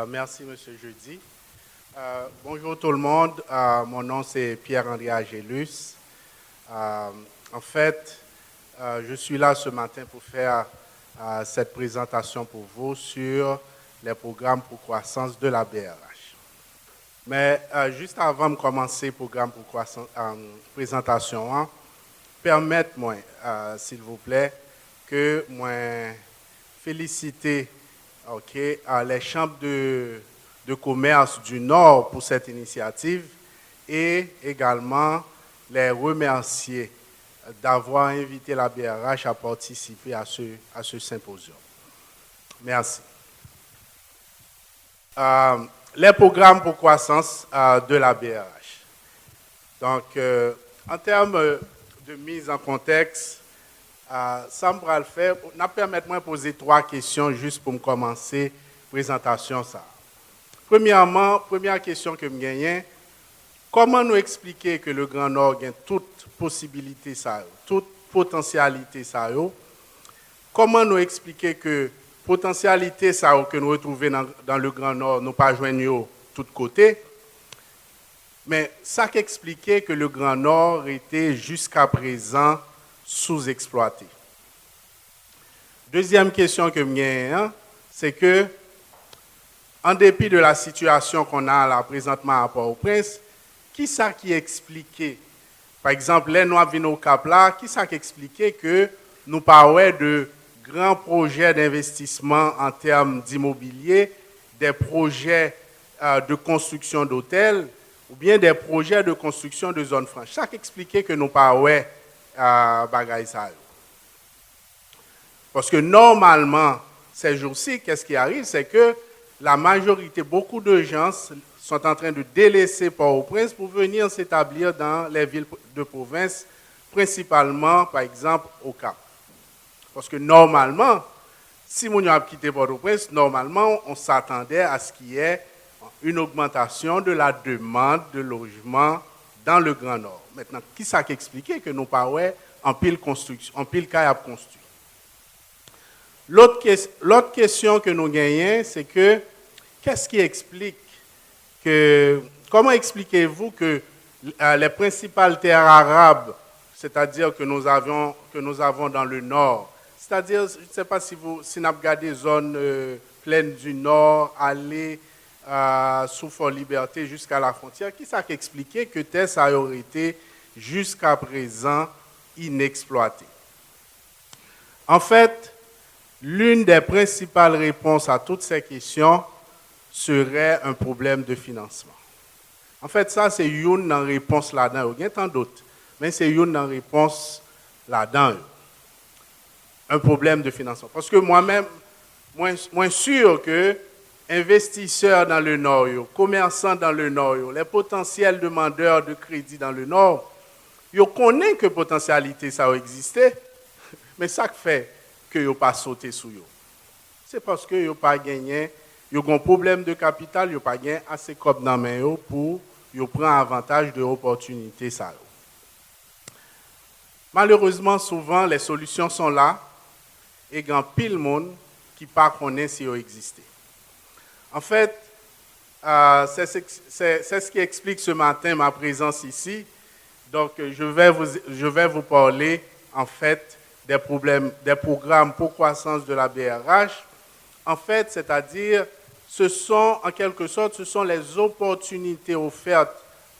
Merci, Monsieur Jeudi. Bonjour tout le monde. Mon nom, c'est Pierre-André Agélus. En fait, je suis là ce matin pour faire cette présentation pour vous sur les programmes pour croissance de la BRH. Mais juste avant de commencer le programme pour croissance, présentation, permettez-moi, s'il vous plaît, que moi féliciter les chambres de commerce du Nord pour cette initiative et également les remercier d'avoir invité la BRH à participer à ce symposium. Merci. Les programmes pour croissance de la BRH. Donc, en termes de mise en contexte, ça me va le faire. Permettez-moi de poser 3 questions juste pour me commencer la présentation. Premièrement, première question que je gagne, comment nous expliquer que le Grand Nord a toute possibilité, toute potentialité? Comment nous expliquer que potentialité que nous retrouvons dans le Grand Nord, nous pas joignons de tous côtés? Mais ça qui expliquait que le Grand Nord était jusqu'à présent sous-exploité. Deuxième question que j'ai, c'est que, en dépit de la situation qu'on a là présentement à Port-au-Prince, qui ça qui expliquait, par exemple, les Noirs viennent au Cap là, qui ça qui expliquait que nous parlons de grands projets d'investissement en termes d'immobilier, des projets de construction d'hôtels, ou bien des projets de construction de zones franches. Ça qui expliquait que nous parlons bagaille ça. Parce que normalement, ces jours-ci, qu'est-ce qui arrive? C'est que la majorité, beaucoup de gens sont en train de délaisser Port-au-Prince pour venir s'établir dans les villes de province, principalement, par exemple, au Cap. Parce que normalement, si on a quitté Port-au-Prince, normalement, on s'attendait à ce qu'il y ait une augmentation de la demande de logement dans le Grand Nord. Maintenant, qui ça qui expliquait que nous parlons en pile construction, en pile cas à construire? L'autre question que nous gagnons, c'est que qu'est-ce qui explique que, comment expliquez-vous que les principales terres arabes, c'est-à-dire que nous avons dans le Nord, c'est-à-dire, je ne sais pas si vous regardez les zones plaines du Nord, aller sous Fort Liberté jusqu'à la frontière, qui ça qui expliquait que terre ça aurait été jusqu'à présent inexploité? En fait, l'une des principales réponses à toutes ces questions serait un problème de financement. En fait, ça, c'est une réponse là-dedans. Il y a tant d'autres, mais c'est une réponse là-dedans. Un problème de financement. Parce que moi-même, moi sûr que investisseurs dans le Nord, commerçants dans le Nord, les potentiels demandeurs de crédit dans le Nord, ils connaissent que potentialité ça a existé, mais ça fait que ils n'ont pas sauté sur eux. C'est parce qu'ils n'ont pas gagné, ils ont un problème de capital, ils n'ont pas gagné assez de dans main pour prendre avantage de l'opportunité. Malheureusement, souvent, les solutions sont là et il y a pile de monde qui ne connaît pas si elles existent. En fait, c'est ce qui explique ce matin ma présence ici. Donc, je vais vous parler, en fait, des programmes pour croissance de la BRH. En fait, c'est-à-dire, en quelque sorte, ce sont les opportunités offertes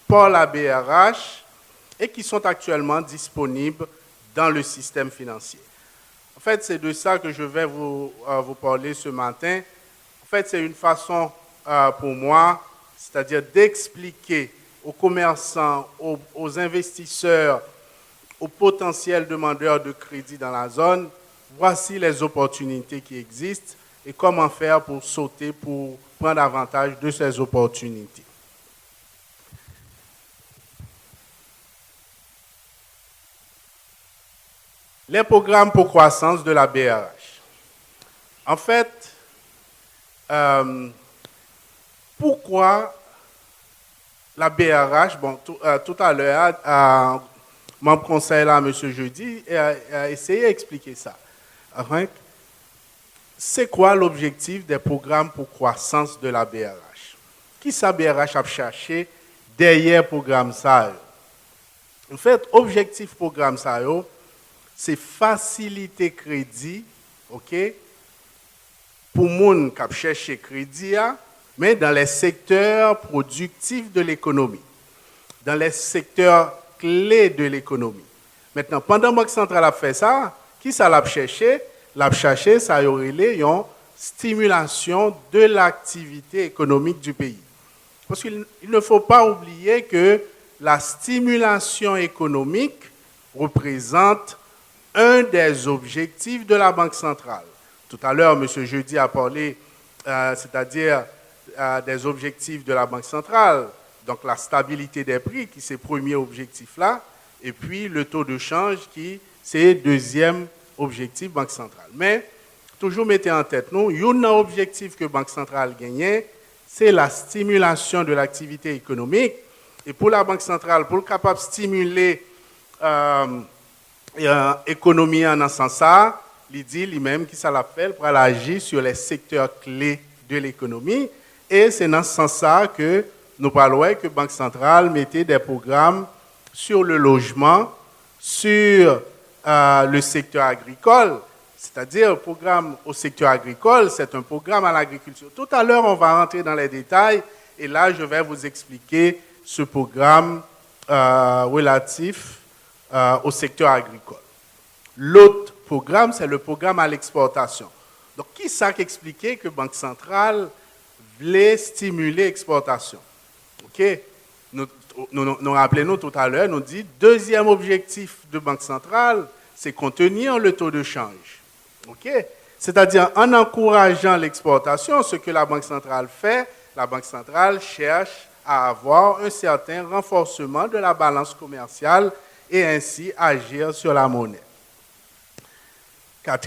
par la BRH et qui sont actuellement disponibles dans le système financier. En fait, c'est de ça que je vais vous parler ce matin. En fait, c'est une façon pour moi, c'est-à-dire d'expliquer aux commerçants, aux investisseurs, aux potentiels demandeurs de crédit dans la zone, voici les opportunités qui existent et comment faire pour sauter, pour prendre avantage de ces opportunités. Les programmes pour croissance de la BRH. En fait, pourquoi la BRH, bon, tout à l'heure, mon conseil là, M. Jeudi, a essayé d'expliquer ça. c'est quoi l'objectif des programmes pour croissance de la BRH? Qui ça BRH a cherché derrière le programme ça? En fait, objectif programme ça, c'est faciliter crédit, ok, pour les gens qui cherchent crédit, mais dans les secteurs productifs de l'économie, dans les secteurs clés de l'économie. Maintenant, pendant que la Banque centrale a fait ça, qui ça l'a cherché? L'a cherché, ça a aurait une stimulation de l'activité économique du pays. Parce qu'il ne faut pas oublier que la stimulation économique représente un des objectifs de la Banque centrale. Tout à l'heure, M. Jeudi a parlé, c'est-à-dire des objectifs de la Banque centrale, donc la stabilité des prix, qui c'est le premier objectif-là, et puis le taux de change, qui c'est le deuxième objectif Banque centrale. Mais, toujours mettez en tête, nous, il y a un objectif que la Banque centrale gagne, c'est la stimulation de l'activité économique. Et pour la Banque centrale, pour être capable de stimuler l'économie en ce sens, il dit lui-même qui ça l'appelle pour agir sur les secteurs clés de l'économie. Et c'est dans ce sens que nous parlons que la Banque centrale mettait des programmes sur le logement, sur le secteur agricole. C'est-à-dire, le programme au secteur agricole, c'est un programme à l'agriculture. Tout à l'heure, on va rentrer dans les détails et là, je vais vous expliquer ce programme relatif au secteur agricole. L'autre programme, c'est le programme à l'exportation. Donc, qui ça qui expliquait que la Banque centrale voulait stimuler l'exportation? OK? Nous rappelons tout à l'heure, nous dit, deuxième objectif de Banque centrale, c'est contenir le taux de change. OK? C'est-à-dire, en encourageant l'exportation, ce que la Banque centrale fait, la Banque centrale cherche à avoir un certain renforcement de la balance commerciale et ainsi agir sur la monnaie.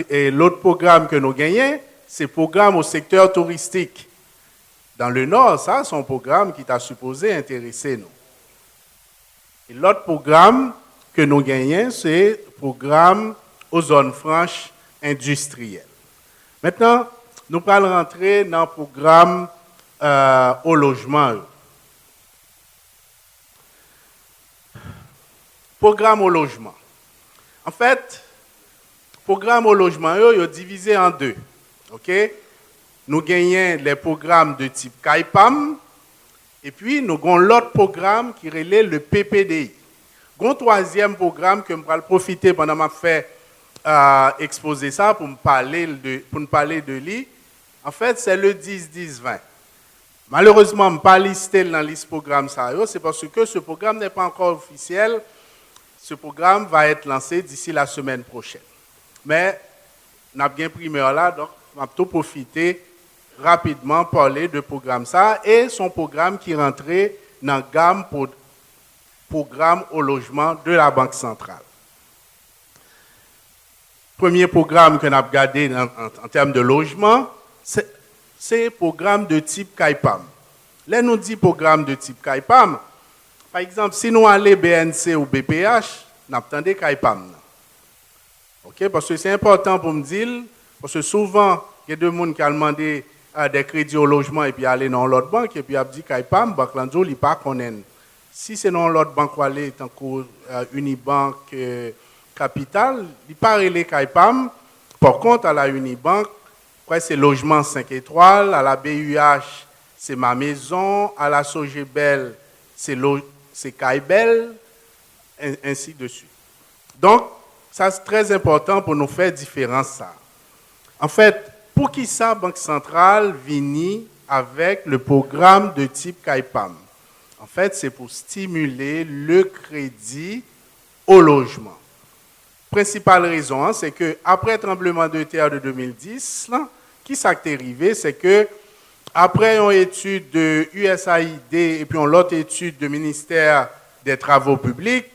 Et l'autre programme que nous gagnons, c'est le programme au secteur touristique. Dans le Nord, ça, c'est un programme qui t'a supposé intéresser nous. Et l'autre programme que nous gagnons, c'est le programme aux zones franches industrielles. Maintenant, nous allons rentrer dans le programme au logement. Programme au logement. En fait, programme au logement, il est divisé en deux. OK? Nous gagnons les programmes de type CAIPAM et puis nous avons l'autre programme qui relève le PPDI. Nous avons un troisième programme que je vais profiter pendant que je fais exposer ça pour me parler de lui. En fait, c'est le 10-10-20. Malheureusement, je ne vais pas lister dans la liste programme, c'est parce que ce programme n'est pas encore officiel. Ce programme va être lancé d'ici la semaine prochaine. Mais, nous avons bien primeur là, donc on va tout profiter rapidement parler de programme ça et son programme qui rentrait dans la gamme pour programme au logement de la Banque centrale. Premier programme que nous avons regardé en termes de logement, c'est un programme de type CAIPAM. Là, nous dit programme de type CAIPAM. Par exemple, si nous allons BNC ou BPH, nous attendons CAIPAM. Okay? Parce que c'est important pour me dire, parce que souvent, il y a des gens qui ont demandé des crédits au logement et puis aller dans l'autre banque et puis ils ont dit CAIPAM, Banque Lanzo, il n'y a pas qu'on aime. Si c'est dans l'autre banque, aller tant que Unibank Capital, il n'y a pas relé CAIPAM. Par contre, à la Unibank, c'est logement 5 étoiles, à la BUH, c'est ma maison, à la Sogebel, c'est Caibel, ainsi de suite. Donc, ça c'est très important pour nous faire différence ça. En fait, pour qui ça, Banque centrale vient avec le programme de type CAIPAM? En fait, c'est pour stimuler le crédit au logement. Principale raison, c'est que après le tremblement de terre de 2010, là, qui s'est arrivé, c'est que après une étude de USAID et puis une autre étude du ministère des Travaux publics,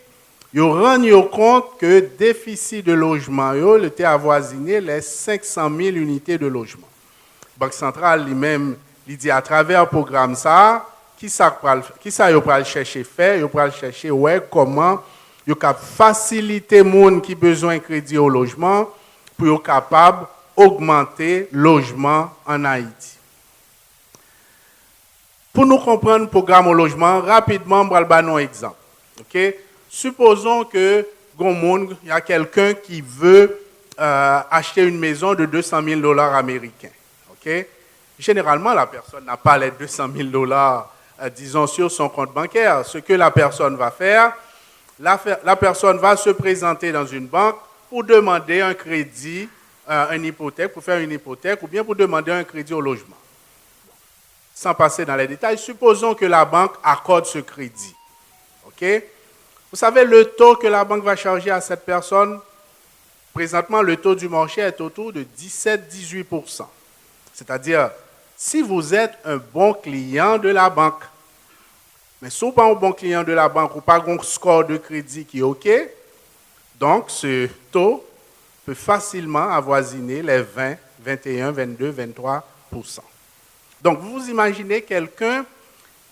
ils ont rendu compte que le déficit de logement était avoisiné les 500 000 unités de logement. La Banque centrale lui-même dit à travers le programme ça, qui ça va chercher faire, il va chercher comment il va faciliter les gens qui ont besoin de crédit au logement pour être capable augmenter le logement en Haïti. Pour nous comprendre le programme au logement, rapidement, je vais vous donner un exemple. Okay? Supposons que il y a quelqu'un qui veut acheter une maison de 200 000 dollars américains. Okay? Généralement, la personne n'a pas les 200 000 dollars, disons, sur son compte bancaire. Ce que la personne va faire, la personne va se présenter dans une banque pour demander un crédit, une hypothèque, pour faire une hypothèque, ou bien pour demander un crédit au logement. Sans passer dans les détails, supposons que la banque accorde ce crédit. Okay? Vous savez le taux que la banque va charger à cette personne? Présentement, le taux du marché est autour de 17-18%. C'est-à-dire, si vous êtes un bon client de la banque, mais si vous n'êtes pas un bon client de la banque ou pas un score de crédit qui est OK, donc ce taux peut facilement avoisiner les 20, 21, 22, 23%. Donc, vous imaginez quelqu'un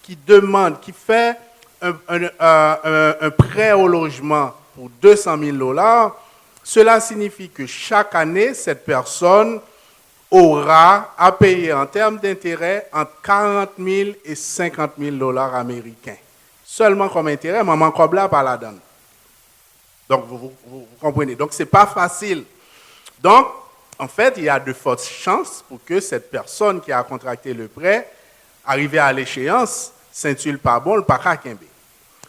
qui demande, qui fait un prêt au logement pour 200 000 dollars. Cela signifie que chaque année, cette personne aura à payer en termes d'intérêt entre 40 000 et 50 000 dollars américains. Seulement comme intérêt, maman Kobla par la donne. Donc, vous comprenez. Donc, ce n'est pas facile. Donc, en fait, il y a de fortes chances pour que cette personne qui a contracté le prêt, arrivée à l'échéance, ceinture pas bon, le pas Kembe.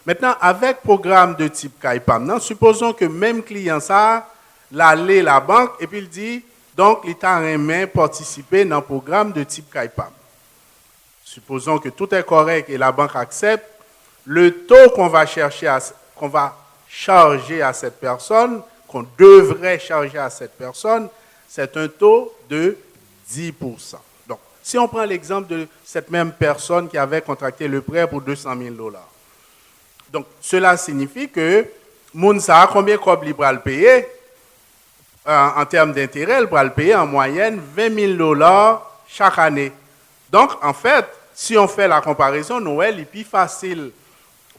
Maintenant, avec programme de type KAIPAM, supposons que même client ça, l'aller la banque, et puis il dit, donc, l'État remet participer dans le programme de type KAIPAM. Supposons que tout est correct et la banque accepte, le taux qu'on va charger à cette personne, qu'on devrait charger à cette personne, c'est un taux de 10%. Donc, si on prend l'exemple de cette même personne qui avait contracté le prêt pour 200 000 dollars. Donc, cela signifie que Mounsa, combien il va le payer en termes d'intérêt, il va le payer en moyenne 20 000 dollars chaque année. Donc, en fait, si on fait la comparaison, Noël est plus facile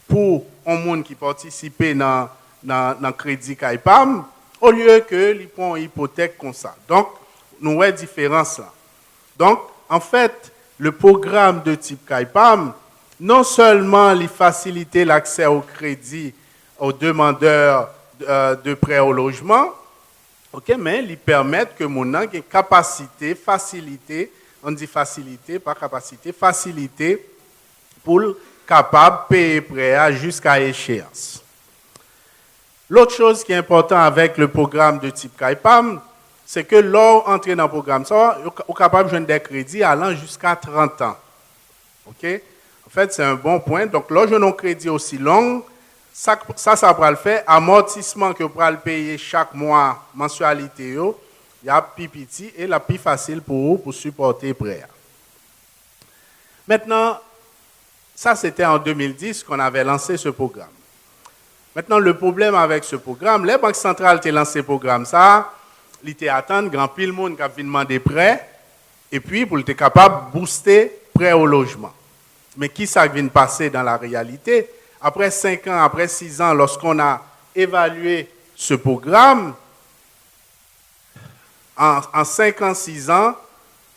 pour un monde qui participe dans le crédit KAIPAM au lieu que les prend une hypothèque comme ça. Donc, nous avons une différence là. Donc, en fait, le programme de type KAIPAM, non seulement il facilite l'accès au crédit aux demandeurs de prêts au logement, okay, mais il permet que mon ait une capacité, facilité, on dit facilité, pas capacité, facilité pour capable de payer prêt jusqu'à échéance. L'autre chose qui est importante avec le programme de type KAIPAM, c'est que lors d'entrer dans le programme, ça, on est capable de jouer des crédits allant jusqu'à 30 ans. Okay? En fait, c'est un bon point. Donc, lorsque nous avons un crédit aussi long, ça va le faire. Amortissement que vous le payer chaque mois, mensualité, il y a plus petit et la plus facile pour vous pour supporter le prêt. Maintenant, ça c'était en 2010 qu'on avait lancé ce programme. Maintenant, le problème avec ce programme, les banques centrales ont lancé ce programme, ça, ils étaient attendre grand pile monde qui a demandé prêt et puis pour être capable de booster prêt au logement. Mais qui ça vient passer dans la réalité? Après 5 ans, après 6 ans, lorsqu'on a évalué ce programme, en 5 ans, 6 ans,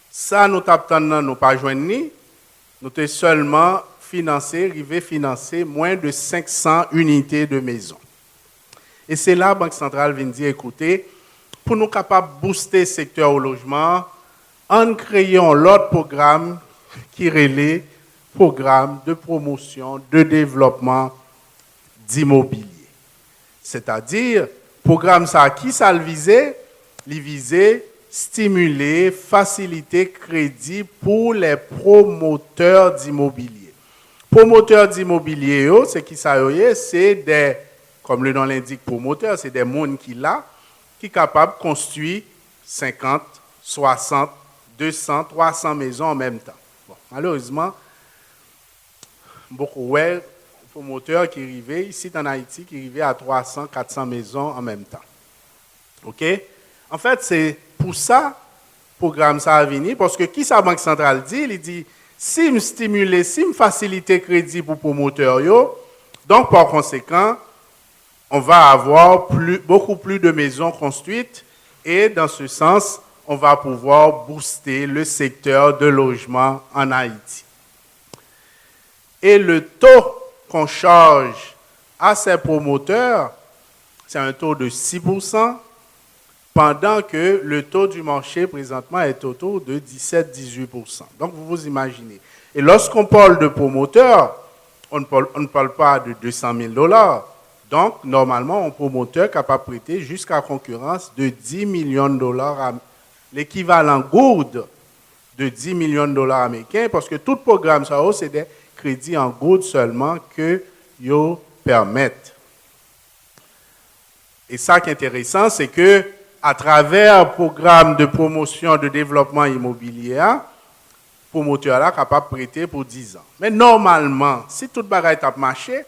ça nous n'avons pas joint, nous avons seulement financer moins de 500 unités de maison. Et c'est là que la Banque centrale vient dire, écoutez, pour nous capables de booster le secteur au logement, en créant l'autre programme qui relaie programme de promotion, de développement d'immobilier. C'est-à-dire, programme ça, qui ça le visait? Il visait stimuler, faciliter crédit pour les promoteurs d'immobilier. Promoteurs d'immobilier, c'est qui ça? C'est des, comme le nom l'indique, promoteurs, c'est des gens qui sont capables de construire 50, 60, 200, 300 maisons en même temps. Bon, malheureusement, beaucoup de promoteurs qui arrivaient ici en Haïti, qui arrivaient à 300, 400 maisons en même temps. OK? En fait, c'est pour ça le programme ça a venu, parce que qui sa Banque centrale dit? Il dit, si me stimuler, si me faciliter crédit pour promoteurs, donc par conséquent, on va avoir beaucoup plus de maisons construites et dans ce sens, on va pouvoir booster le secteur de logement en Haïti. Et le taux qu'on charge à ces promoteurs, c'est un taux de 6%, pendant que le taux du marché présentement est autour de 17-18%. Donc vous vous imaginez. Et lorsqu'on parle de promoteurs, on ne parle pas de 200 000 $. Donc, normalement, un promoteur capable de prêter jusqu'à concurrence de 10 millions de dollars, l'équivalent gourde de 10 millions de dollars américains, parce que tout programme, ça, c'est des crédits en gourde seulement que ils permettent. Et ça qui est intéressant, c'est que à travers un programme de promotion de développement immobilier, promoteur là capable de prêter pour 10 ans. Mais normalement, si tout bagaille tape marché,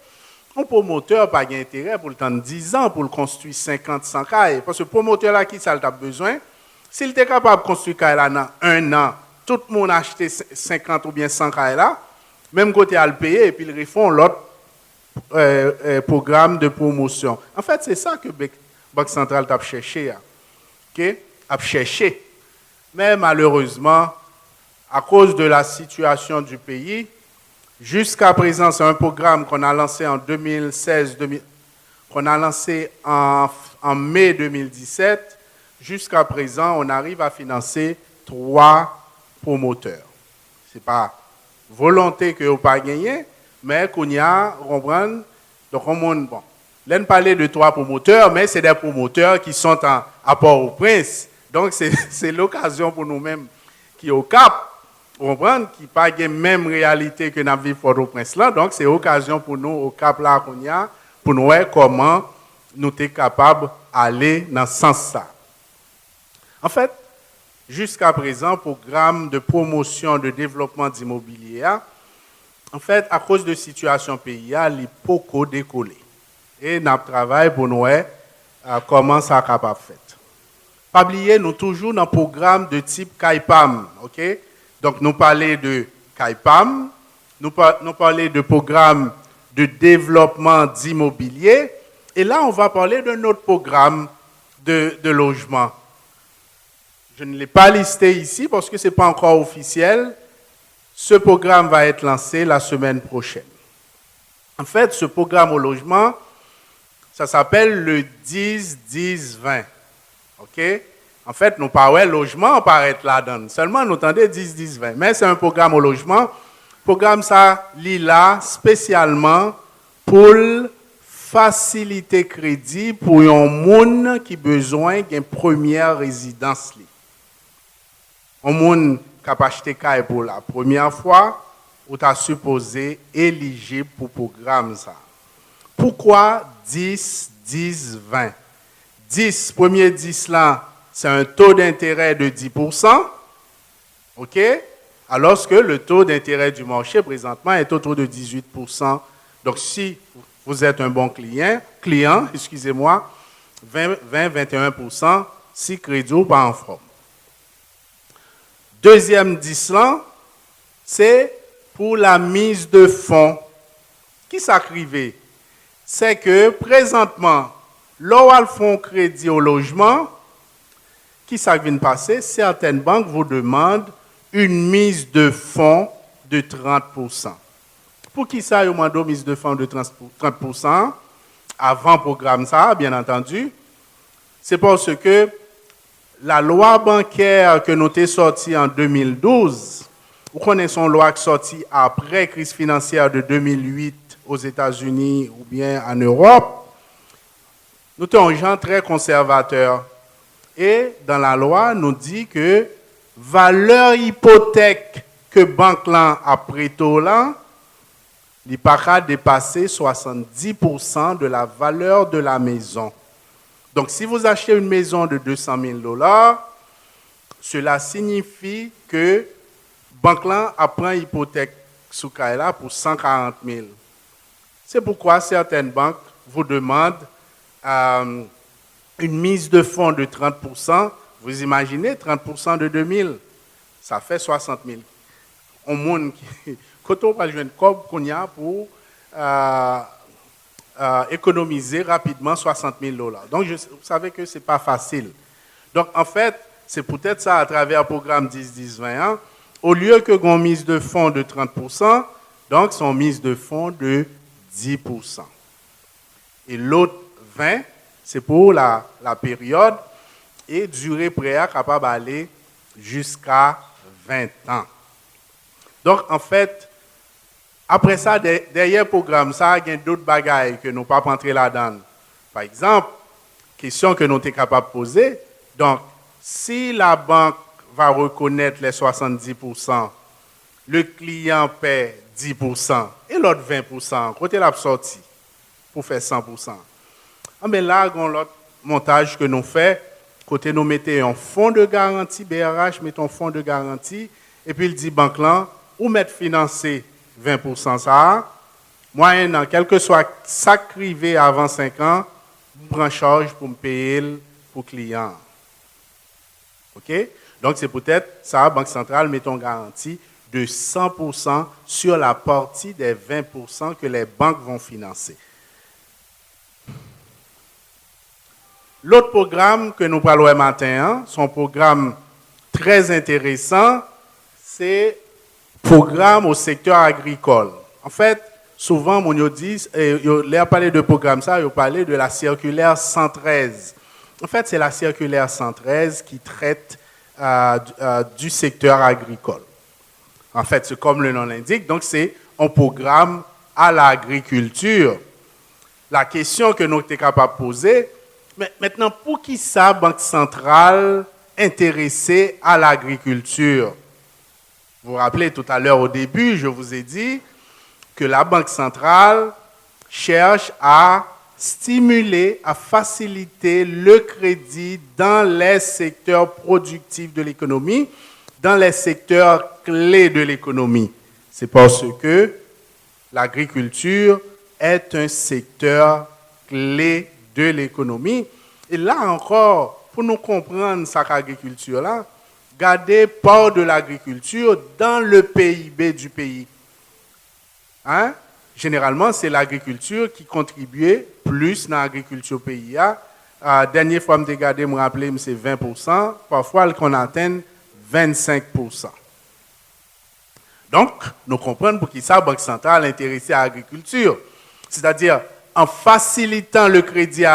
un promoteur n'a pas d'intérêt pour le temps de 10 ans pour le construire 50, 100 cailles. Parce que le promoteur là, qui ça a besoin, s'il était capable de construire cailles là dans 1 an, tout le monde a acheté 50 ou bien 100 cailles là, même côté à le payer et puis ils refont l'autre programme de promotion. En fait, c'est ça que Banque centrale a cherché. A cherché. Mais malheureusement, à cause de la situation du pays, jusqu'à présent, c'est un programme qu'on a lancé en 2016, qu'on a lancé en mai 2017. Jusqu'à présent, on arrive à financer 3 promoteurs. Ce n'est pas volonté que vous n'avez pas gagné, mais qu'on y a, comprendre. Donc, bon, là, on parlait de 3 promoteurs, mais c'est des promoteurs qui sont à Port-au-Prince. Donc, c'est l'occasion pour nous-mêmes qui est au Cap, comprendre, qui n'a pas la même réalité que nous vivons Port-au-Prince là. Donc, c'est l'occasion pour nous, au Cap là qu'on y a, pour nous voir comment nous sommes capables d'aller dans ce sens-là. En fait, jusqu'à présent, programme de promotion de développement d'immobilier, en fait, à cause de la situation pays, il est beaucoup décollé. Et nous travaillons pour nous voir comment ça est capable de faire. Pas oublier, nous toujours dans un programme de type CAIPAM. OK? Donc, nous parlons de CAIPAM, nous parlons de programme de développement d'immobilier. Et là, on va parler d'un autre programme de logement. Je ne l'ai pas listé ici parce que ce n'est pas encore officiel. Ce programme va être lancé la semaine prochaine. En fait, ce programme au logement, ça s'appelle le 10-10-20. OK? En fait, nous parlons logement, on paraît là-dedans. Seulement, nous entendons 10-10-20. Mais c'est un programme au logement. Le programme, ça, lit là spécialement pour faciliter crédit pour un monde qui a besoin d'une première résidence. Un monde qui a acheté caille pour la première fois, ou tu as supposé éligible pour le programme. Ça. Pourquoi 10-10-20? 10, premier 10 là, c'est un taux d'intérêt de 10%, OK? Alors que le taux d'intérêt du marché présentement est autour de 18%. Donc, si vous êtes un bon client, 20-21%, si crédit ou pas en forme. Deuxième 10 là, c'est pour la mise de fonds. Qui s'acrivait? C'est que présentement, l'OAL font crédit au logement, qui ça vient de passer? Certaines banques vous demandent une mise de fonds de 30%. Pour qui ça, ils demandent une mise de fonds de 30%? Avant le programme, ça, bien entendu. C'est parce que la loi bancaire que nous avons sortie en 2012, vous connaissez une loi qui est sortie après la crise financière de 2008 aux États-Unis ou bien en Europe, nous sommes gens très conservateurs. Et dans la loi, nous dit que valeur hypothèque que banque là a prêté là, il ne peut pas dépasser 70% de la valeur de la maison. Donc, si vous achetez une maison de 200 000 $, cela signifie que banque là a pris une hypothèque sous là pour 140 000. C'est pourquoi certaines banques vous demandent une mise de fonds de 30%. Vous imaginez 30% de 2 000, ça fait 60 000. On monde qui quand on va jouer une cob qu'on y a pour économiser rapidement 60 000 $. Donc, vous savez que ce n'est pas facile. Donc, en fait, c'est peut-être ça à travers le programme 10-10-20, au lieu que qu'on mise de fonds de 30%, donc son mise de fonds de 10%. Et l'autre 20%, c'est pour la période et durée prêt capable d'aller jusqu'à 20 ans. Donc, en fait, après ça, derrière le programme, ça, il y a d'autres bagailles que nous ne pouvons pas rentrer là-dedans. Par exemple, question que nous sommes capables de poser. Donc, si la banque va reconnaître les 70%, le client paie 10% et l'autre 20%, côté la sortie pour faire 100%. Mais là, on a l'autre montage que nous faisons. Côté nous mettons un fonds de garantie, BRH met un fonds de garantie, et puis il dit banque là, ou mettre financer 20% ça, moyennant, quel que soit ça crivé avant 5 ans, je prends charge pour me payer pour le client. OK? Donc c'est peut-être ça, Banque centrale met une garantie de 100% sur la partie des 20% que les banques vont financer. L'autre programme que nous parlons matin, son programme très intéressant, c'est le programme au secteur agricole. En fait, souvent, on dit, on parlé de programme ça, on parlait de la circulaire 113. En fait, c'est la circulaire 113 qui traite du secteur agricole. En fait, c'est comme le nom l'indique, donc c'est un programme à l'agriculture. La question que nous sommes capables de poser, mais maintenant, pour qui ça, Banque centrale intéressée à l'agriculture? Vous vous rappelez tout à l'heure au début, je vous ai dit que la Banque centrale cherche à stimuler, à faciliter le crédit dans les secteurs productifs de l'économie, dans les secteurs clés de l'économie. C'est parce que l'agriculture est un secteur clé de l'économie. Et là encore, pour nous comprendre cette agriculture-là, gardez part de l'agriculture dans le PIB du pays. Hein? Généralement, c'est l'agriculture qui contribuait plus dans l'agriculture pays. Dernière fois, je me me rappelé, c'est 20%. Parfois, qu'on atteint 25%. Donc, nous comprenons pour qui ça, Banque centrale est intéressée à l'agriculture. C'est-à-dire, en facilitant le crédit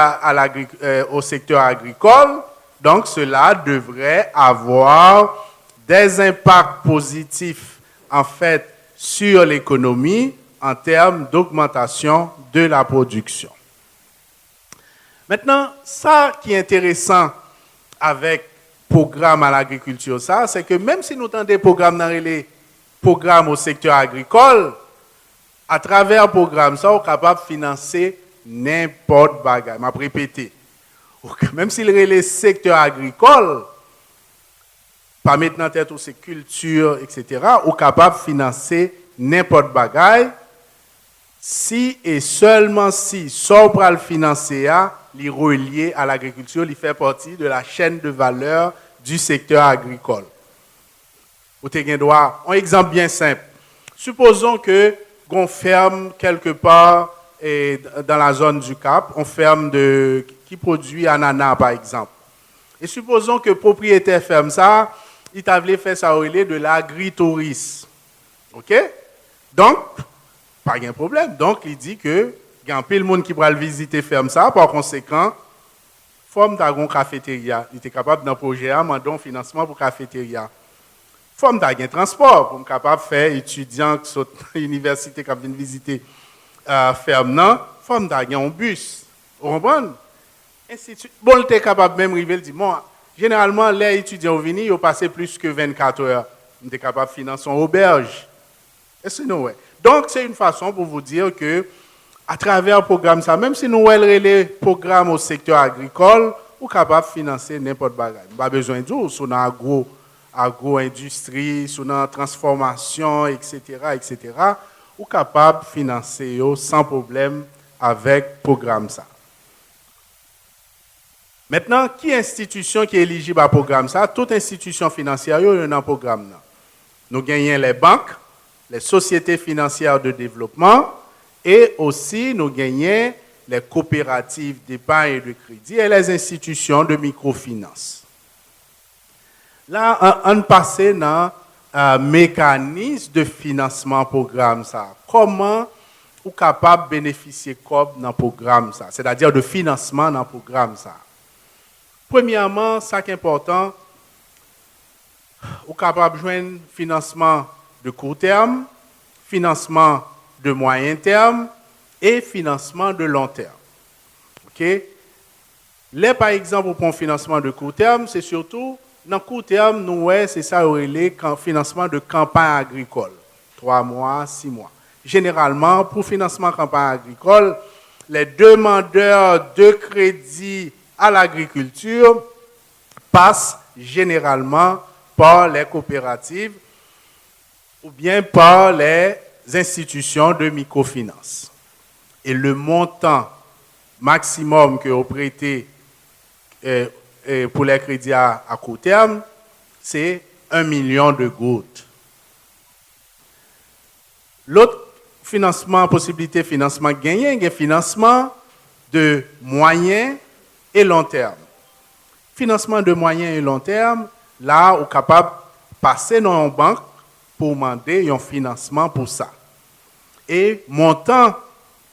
au secteur agricole, donc cela devrait avoir des impacts positifs, en fait, sur l'économie en termes d'augmentation de la production. Maintenant, ça qui est intéressant avec le programme à l'agriculture, c'est que même si nous avons des programmes dans les programmes au secteur agricole, à travers le programme, ça, on est capable de financer n'importe quoi. Je vais répéter. Même si le secteur agricole, pas maintenant tête aux cultures, etc., on est capable de financer n'importe quoi. Si et seulement si, ça pour le financer, il est relié à l'agriculture, il fait partie de la chaîne de valeur du secteur agricole. Vous avez droit. Un exemple bien simple. Supposons que on ferme quelque part dans la zone du Cap, on ferme qui produit ananas par exemple. Et supposons que le propriétaire ferme ça, il t'a voulu faire ça de l'agritourisme. OK? Donc, pas de problème. Donc, il dit que il y a un peu de monde qui va le visiter ferme ça, par conséquent, forme d'agon cafétéria. Il était capable d'un projet à demander un financement pour cafétéria. Forme d'agon transport pour être capable de faire étudiants qui sont à l'université qui viennent visiter ferme non, forme d'agon bus. Vous comprenez? Bon, il était capable même de dire, bon, généralement, les étudiants viennent, ils ont passé plus que 24 heures. Ils étaient capables de financer une auberge. Est-ce que nous, ouais? Donc, c'est une façon pour vous dire que, à travers le programme, ça, même si nous avons les programmes au secteur agricole, nous sommes capables de financer n'importe quoi. Pas besoin de nous, sur l'agro-industrie, sur la transformation, etc., etc. Nous sommes capables de financer sans problème avec le programme. Ça. Maintenant, qui est institution qui est éligible à ce programme? Ça? Toute institution financière, il y a un programme. Nous gagnons les banques, les sociétés financières de développement et aussi nous gagnons les coopératives d'épargne et de crédit et les institutions de microfinance. Là, on passe dans un mécanisme de financement programme ça. Comment vous êtes capable de bénéficier dans le programme ça, c'est-à-dire de financement dans le programme ça. Premièrement, ça qui est important, vous êtes capable de joindre financement de court terme, financement de moyen terme et financement de long terme. OK? Là, par exemple, pour un financement de court terme, c'est surtout, dans le court terme, nous, c'est ça, le financement de campagne agricole. 3 mois, 6 mois. Généralement, pour financement de campagne agricole, les demandeurs de crédit à l'agriculture passent généralement par les coopératives ou bien par les institutions de microfinance. Et le montant maximum que vous prêtez pour les crédits à court terme, c'est 1 million de gouttes. L'autre financement, possibilité de financement gagné, c'est financement de moyen et long terme. Financement de moyen et long terme, là, on est capable de passer dans une banque pour demander un financement pour ça. Et montant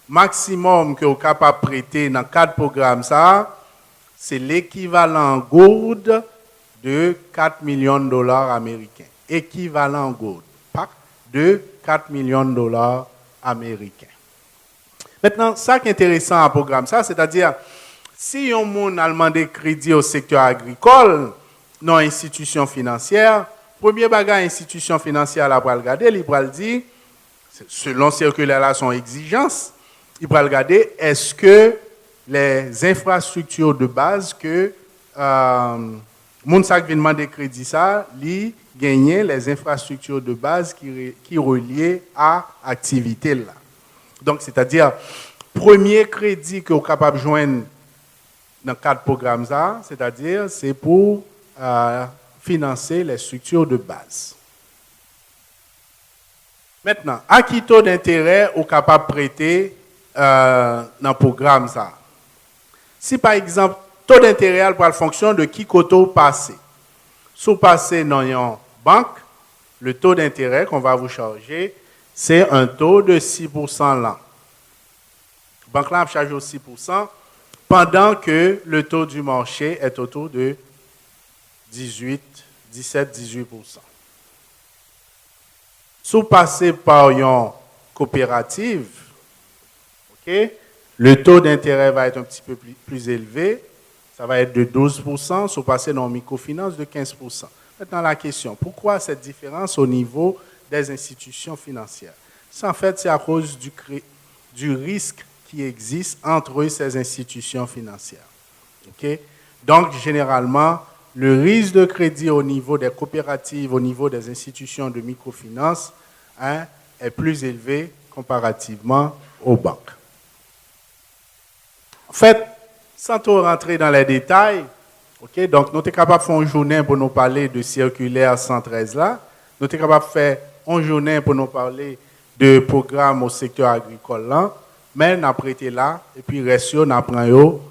maximum que vous êtes capable de prêter dans le cadre du programme, c'est l'équivalent gourde de 4 millions de dollars américains. Équivalent gourde de 4 millions de dollars américains. Maintenant, ça qui est intéressant à programme, c'est-à-dire, si on a demandé crédit au secteur agricole, dans institution financière, premier bagage institution financière là pour regarder, il va dire selon circulaire là son exigence, il va regarder est-ce que les infrastructures de base que moun sak vient demander crédit ça, li gagner les infrastructures de base qui reliées à activité là. Donc c'est-à-dire premier crédit que vous capable de joindre dans le cadre du programme ça, c'est-à-dire c'est pour financer les structures de base. Maintenant, à qui taux d'intérêt vous capable de prêter dans le programme ça? Si par exemple, taux d'intérêt pour la fonction de qui taux passé. Si vous passez dans une banque, le taux d'intérêt qu'on va vous charger, c'est un taux de 6% là. La banque là charge 6%, pendant que le taux du marché est autour de 17-18%. Si vous passez par une coopérative, okay, le taux d'intérêt va être un petit peu plus élevé, ça va être de 12%, si vous passez dans une microfinance de 15%. Maintenant la question, pourquoi cette différence au niveau des institutions financières? Ça, en fait, c'est à cause du risque qui existe entre ces institutions financières. Okay? Donc, généralement, le risque de crédit au niveau des coopératives, au niveau des institutions de microfinance, est plus élevé comparativement aux banques. En fait, sans trop rentrer dans les détails, okay, donc nous sommes capables de faire une journée pour nous parler de circulaire 113 là, nous sommes capables de faire une journée pour nous parler de programme au secteur agricole là, mais nous avons prêté là, et puis reste nous apprenons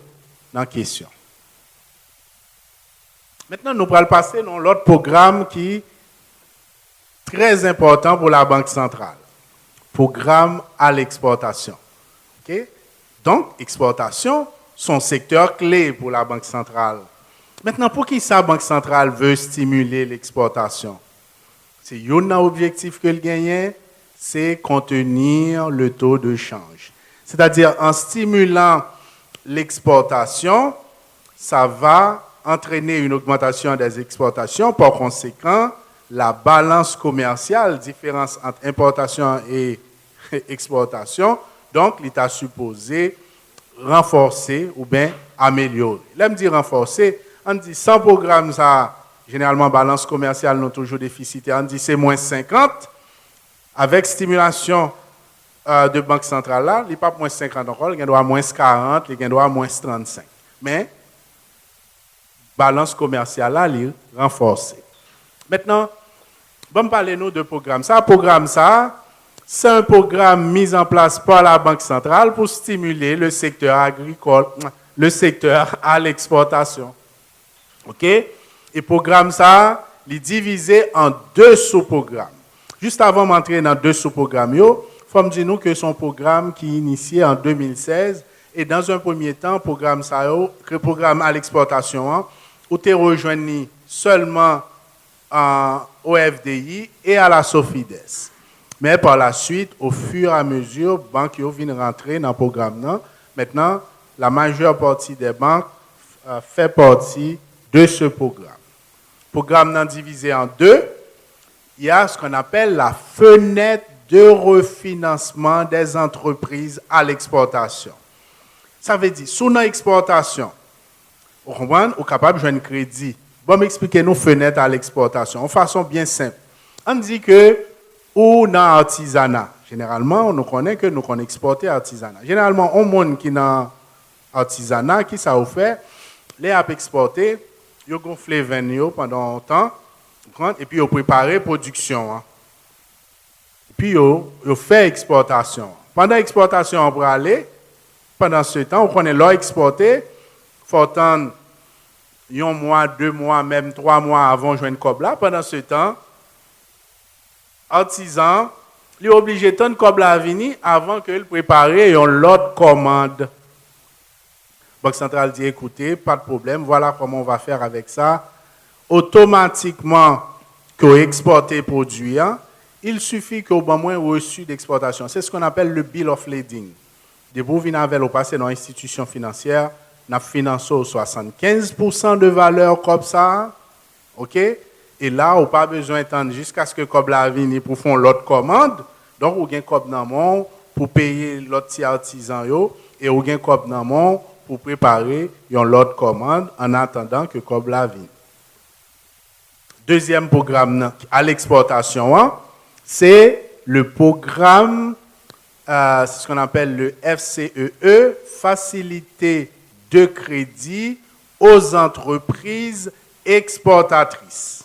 dans la question. Maintenant, nous allons passer dans l'autre programme qui est très important pour la Banque centrale. Programme à l'exportation. Okay? Donc, exportation, son secteur clé pour la Banque centrale. Maintenant, pour qui la Banque centrale veut stimuler l'exportation? C'est un objectif que le gagne, c'est contenir le taux de change. C'est-à-dire, en stimulant l'exportation, ça va entraîner une augmentation des exportations. Par conséquent, la balance commerciale, différence entre importation et exportation, donc l'État supposé renforcer ou bien améliorer. Là, me dit renforcer, on dit sans programme, ça, généralement, balance commerciale, non toujours déficitaire, on dit c'est moins 50. Avec stimulation de banque centrale là, il n'est pas moins 50 encore, il doit à moins 40, il doit à moins 35. Mais, balance commerciale là, il est renforcée. Maintenant, bon, parlez-nous de programme. Ça, programme ça, c'est un programme mis en place par la Banque centrale pour stimuler le secteur agricole, le secteur à l'exportation. OK? Et programme ça, il est divisé en deux sous-programmes. Juste avant d'entrer dans deux sous-programmes, il faut me dire que son programme qui est initié en 2016 et dans un premier temps, le programme à l'exportation, où tu rejoigné seulement au FDI et à la Sofides. Mais par la suite, au fur et à mesure, les banques viennent rentrer dans le programme. Maintenant, la majeure partie des banques fait partie de ce programme. Le programme est divisé en deux. Il y a ce qu'on appelle la fenêtre de refinancement des entreprises à l'exportation. Ça veut dire, sous notre exportation, on est capable de jouer un crédit. Bon, m'expliquer nos fenêtres à l'exportation, de façon bien simple. On dit que, ou dans l'artisanat, généralement, on connaît que nous connaissons exporter l'artisanat. Généralement, on monde qui dans l'artisanat, qui ça fait, les a exporté, ils ont gonflé venir pendant longtemps, et puis ils ont préparé la production. Et puis ils ont fait exportation. Pendant l'exportation, on peut aller. Pendant ce temps, on connaît leur exporter, il faut attendre un mois, 2 mois, même 3 mois avant de joindre Cobla. Pendant ce temps, l'artisan, il est obligé de attendre Cobla à venir avant qu'il prépare l'autre commande. Banque centrale dit, écoutez, pas de problème, voilà comment on va faire avec ça. Automatiquement, qu'on exporte les produits, il suffit qu'au moins reçu d'exportation. C'est ce qu'on appelle le bill of lading. Des bovins avec le passé dans l'institution financière, nous finançons 75% de valeur comme ça. OK? Et là, on n'a pas besoin d'attendre jusqu'à ce que Cobla vienne pour faire l'autre commande. Donc, on a un cob dans mon pour payer l'autre petit artisan et on a un cob dans mon pour préparer l'autre commande en attendant que Cobla vienne. Deuxième programme à l'exportation, c'est le programme, c'est ce qu'on appelle le FCEE, Facilité de crédit aux entreprises exportatrices.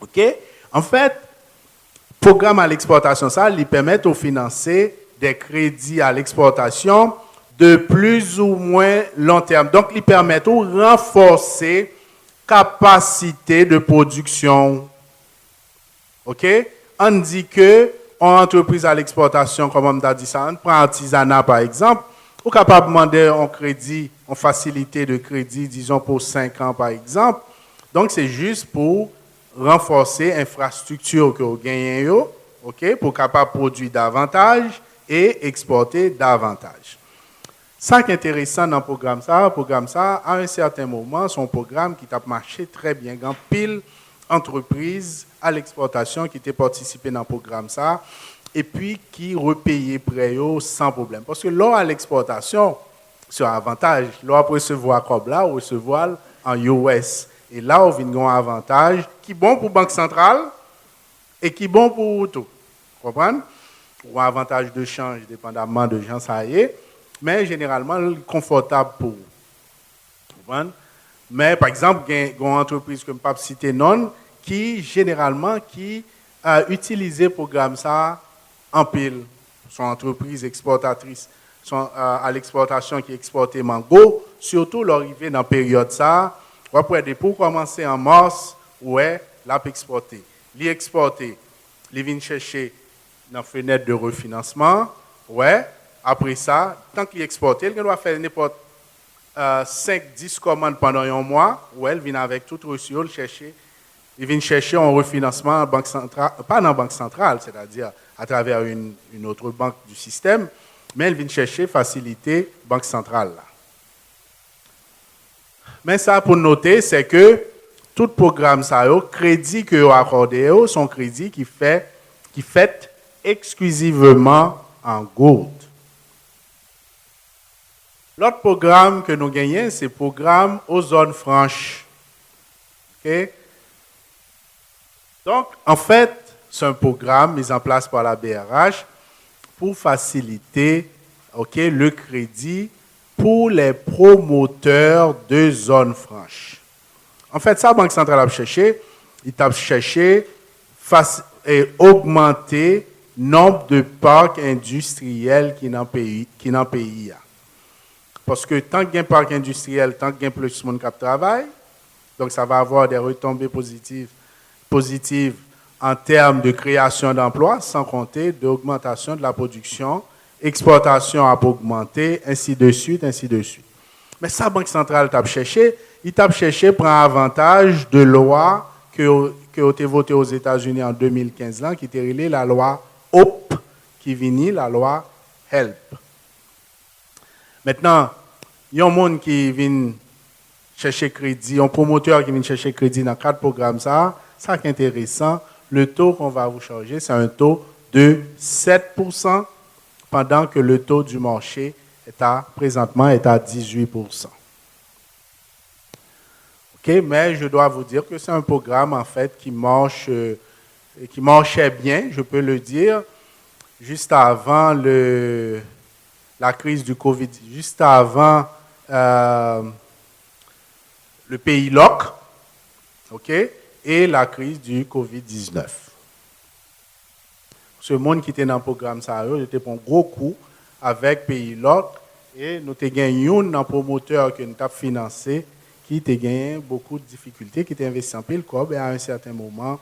OK? En fait, programme à l'exportation, ça, lui permet de financer des crédits à l'exportation de plus ou moins long terme. Donc, il permet de renforcer capacité de production. OK? On dit que en entreprise à l'exportation, comme on a dit ça, on prend artisanat par exemple, on est capable de demander un crédit, une facilité de crédit, disons pour 5 ans par exemple. Donc, c'est juste pour renforcer l'infrastructure que vous gagnez, OK, pour capable produire davantage et exporter davantage. Ça qui est intéressant dans le programme ça, à un certain moment, c'est un programme qui a marché très bien. Il y a pile entreprises à l'exportation qui étaient participées dans le programme ça, et puis qui repayaient prêt sans problème. Parce que là, à l'exportation, c'est un avantage. Là, on recevoir comme là, on recevoir en US. Et là, on vient un avantage qui est bon pour la Banque centrale et qui est bon pour tout. Vous comprenez? Ou un avantage de change, dépendamment de gens, ça y est. Mais généralement, confortable pour vous. Vous comprenez? Mais par exemple, il y a une entreprise comme Pape Cité Non qui, généralement, qui a utilisé le programme ça en pile. Son entreprise exportatrice à l'exportation qui exportait mango, surtout l'arrivée dans la période ça, pour commencer en mars, ouais, l'a exporté. L'exporter, il vient chercher dans la fenêtre de refinancement, ouais, après ça, tant qu'il exporte, il doit faire n'importe 5-10 commandes pendant un mois, ouais, il vient avec tout reçu, il vient chercher un refinancement banque centrale, pas dans la banque centrale, c'est-à-dire à travers une autre banque du système, mais il vient chercher facilité banque centrale. Là. Mais ça, pour noter, c'est que tout programme, ça, crédit que vous accordez, sont crédits qui fait exclusivement en gold. L'autre programme que nous gagnons, c'est le programme aux zones franches. Okay? Donc, en fait, c'est un programme mis en place par la BRH pour faciliter le crédit pour les promoteurs de zones franches. En fait, ça, la Banque centrale a cherché, augmenter le nombre de parcs industriels qui dans le pays. Parce que tant qu'il y a un parc industriel, tant qu'il y a plus de monde qui travaille, donc ça va avoir des retombées positives positive en termes de création d'emplois, sans compter d'augmentation de la production, exportation a augmenté, ainsi de suite, ainsi de suite. Mais ça, Banque centrale t'a cherché, il t'a cherché prend avantage de loi qui a été votée aux États-Unis en 2015, là, qui était relée la loi HOPE, qui finit la loi HELP. Maintenant, il y a un monde qui vient chercher crédit, un promoteur qui vient chercher crédit dans 4 programmes, ça qui est intéressant, le taux qu'on va vous charger, c'est un taux de 7%, pendant que le taux du marché présentement est à 18%. OK, mais je dois vous dire que c'est un programme en fait qui marchait bien, je peux le dire, juste avant la crise du Covid, juste avant le pays LOC, OK, et la crise du Covid-19. Ce monde qui était dans le programme, ça était pour un gros coup avec pays LOC et nous avons gagné un promoteur que nous avons financé qui a gagné beaucoup de difficultés, qui a investi en pile cob et à un certain moment,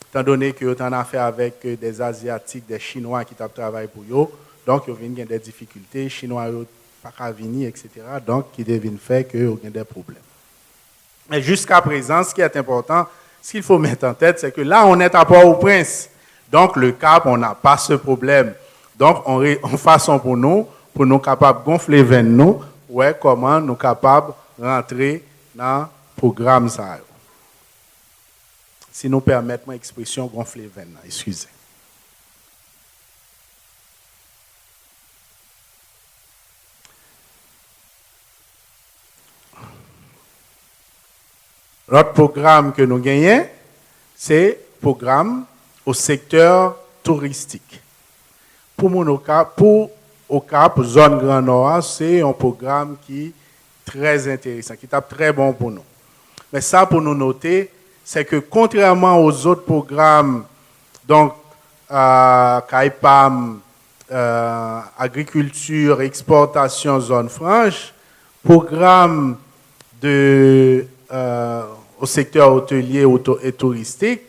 étant donné que vous en avez fait avec des Asiatiques, des Chinois qui ont travaillé pour eux, donc ils ont gagné des difficultés, les Chinois n'ont pas venir, etc. Donc, qui deviennent faire qu'ils ont des problèmes. Mais jusqu'à présent, ce qui est important, ce qu'il faut mettre en tête, c'est que là, on est à Port-au-Prince. Donc, le Cap, on n'a pas ce problème. Donc, on façon pour nous capables de gonfler vers nous, ouais, comment nous capables de rentrer dans le programme ça. Si nous permettez l'expression gonfler vers nous, excusez. L'autre programme que nous gagnons, c'est le programme au secteur touristique. Pour au Cap, zone Grand Nord, c'est un programme qui est très intéressant, qui est très bon pour nous. Mais ça, pour nous noter, c'est que contrairement aux autres programmes, donc CAIPAM, agriculture, exportation, zone franche, programme au secteur hôtelier et touristique,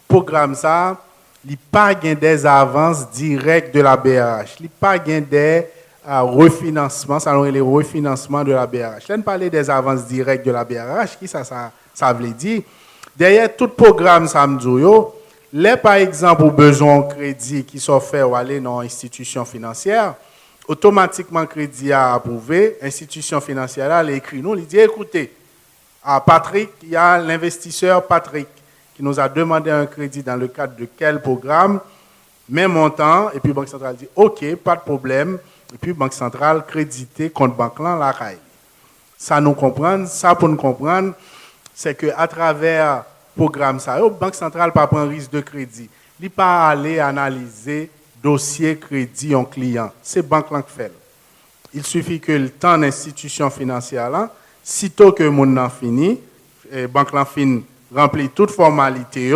programme ça, il n'y a pas des avances directes de la BRH. Il n'y a pas des refinancements, ça les refinancements de la BRH. Là, on parle des avances directes de la BRH, qui ça veut dire. Derrière tout programme, ça me dit, les par exemple, aux besoins de crédit qui sont faits ou aller dans une institution financière, automatiquement, crédit a approuvé, institution financière là, elle écrit nous, il dit écoutez, à Patrick, il y a l'investisseur Patrick qui nous a demandé un crédit dans le cadre de quel programme, même montant, et puis Banque centrale dit OK, pas de problème, et puis Banque centrale crédité compte banque là, la caille. Ça nous comprendre, ça pour nous comprendre, c'est qu'à travers le programme, ça, Banque centrale pas prendre risque de crédit. Il n'est pas aller analyser dossier crédit en client. C'est Banque là qui fait. Il suffit que le temps d'institution financière là, sitôt que mon en fini, Banque là finit remplit toute formalité.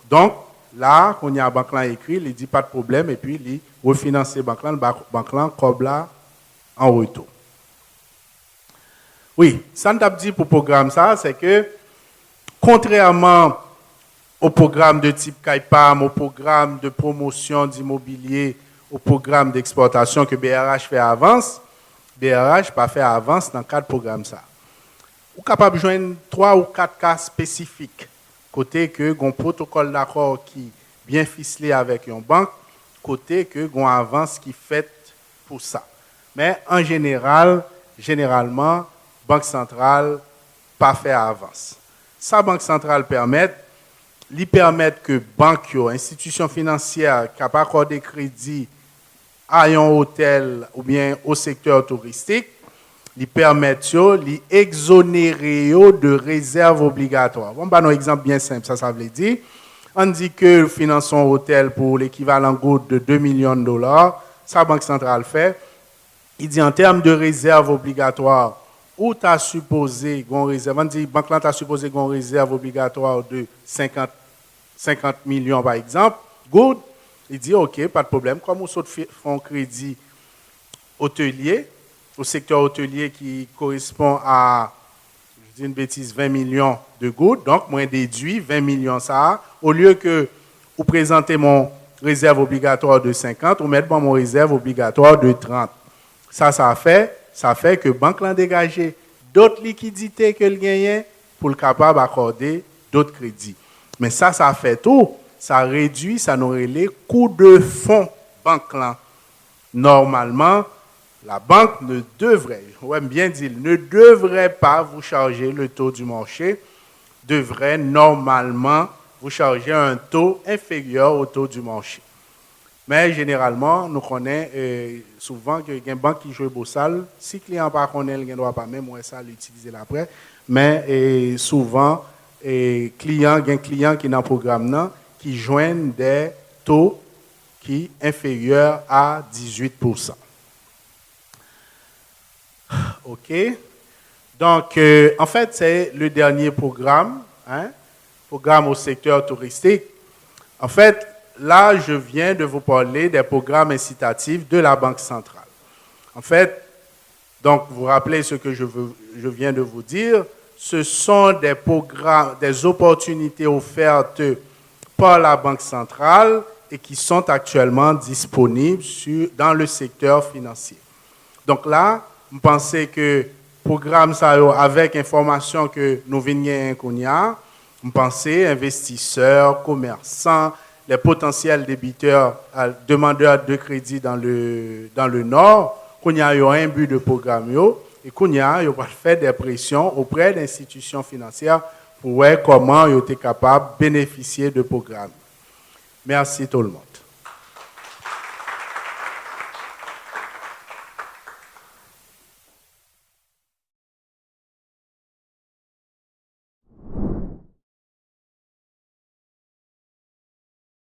Donc, là, quand il y a Banque là écrit, il dit pas de problème et puis il refinance Banque là, comme là, en retour. Oui, ça nous a dit pour le programme, ça, c'est que, contrairement au programme de type CAIPAM, au programme de promotion d'immobilier, au programme d'exportation que BRH fait avance, BRH pas fait avance dans 4 programmes ça. Ou capable de joindre 3 ou 4 cas spécifiques, côté que un protocole d'accord qui bien ficelé avec une banque, côté que un avance qui fait pour ça. Mais en généralement, Banque centrale pas fait avance. Ça, Banque centrale permet que banques, institutions financières qui n'ont pas accordé crédit à un hôtel ou bien au secteur touristique, ils permettent d'exonérer de réserves obligatoires. On va un exemple bien simple, ça veut dire. On dit que nous finançons un hôtel pour l'équivalent goutte de 2 millions de dollars. Ça, Banque centrale fait. Il dit en termes de réserves obligatoires, où tu as supposé une réserve, on dit banque là tu as supposé une réserve obligatoire de 50 millions par exemple, good, il dit OK, pas de problème, comme on saute fonds crédit hôtelier, au secteur hôtelier qui correspond à dis une bêtise, 20 millions de gouttes, donc moi déduit 20 millions ça, au lieu que vous présentez mon réserve obligatoire de 50, vous mettez mon réserve obligatoire de 30. Ça fait que banque l'a dégagé d'autres liquidités que le gagnant pour le capable d'accorder d'autres crédits. Mais ça fait tout, ça réduit, ça nous les coûts de fonds banque là. Normalement, la banque ne devrait, bien dire, ne devrait pas vous charger le taux du marché, devrait normalement vous charger un taux inférieur au taux du marché. Mais généralement, nous connaissons souvent qu'il y a une banque qui joue boursier. Si le client ne connaît pas, il ne doit pas même ça l'utiliser après. Mais souvent, il y a un client qui est dans le programme qui joignent des taux qui sont inférieurs à 18%. OK. Donc, en fait, c'est le dernier programme, programme au secteur touristique. En fait, là, je viens de vous parler des programmes incitatifs de la Banque centrale. En fait, donc, vous vous rappelez ce que je viens de vous dire, ce sont des programmes, des opportunités offertes par la Banque centrale et qui sont actuellement disponibles dans le secteur financier. Donc là, vous pensez que programme ça avec information que nous venions à vous pensez investisseurs, commerçants, les potentiels débiteurs, demandeurs de crédit dans le Nord, qu'on y a un but de programme et qu'on y a fait des pressions auprès d'institutions financières pour voir comment ils étaient capables de bénéficier de programmes. Merci tout le monde.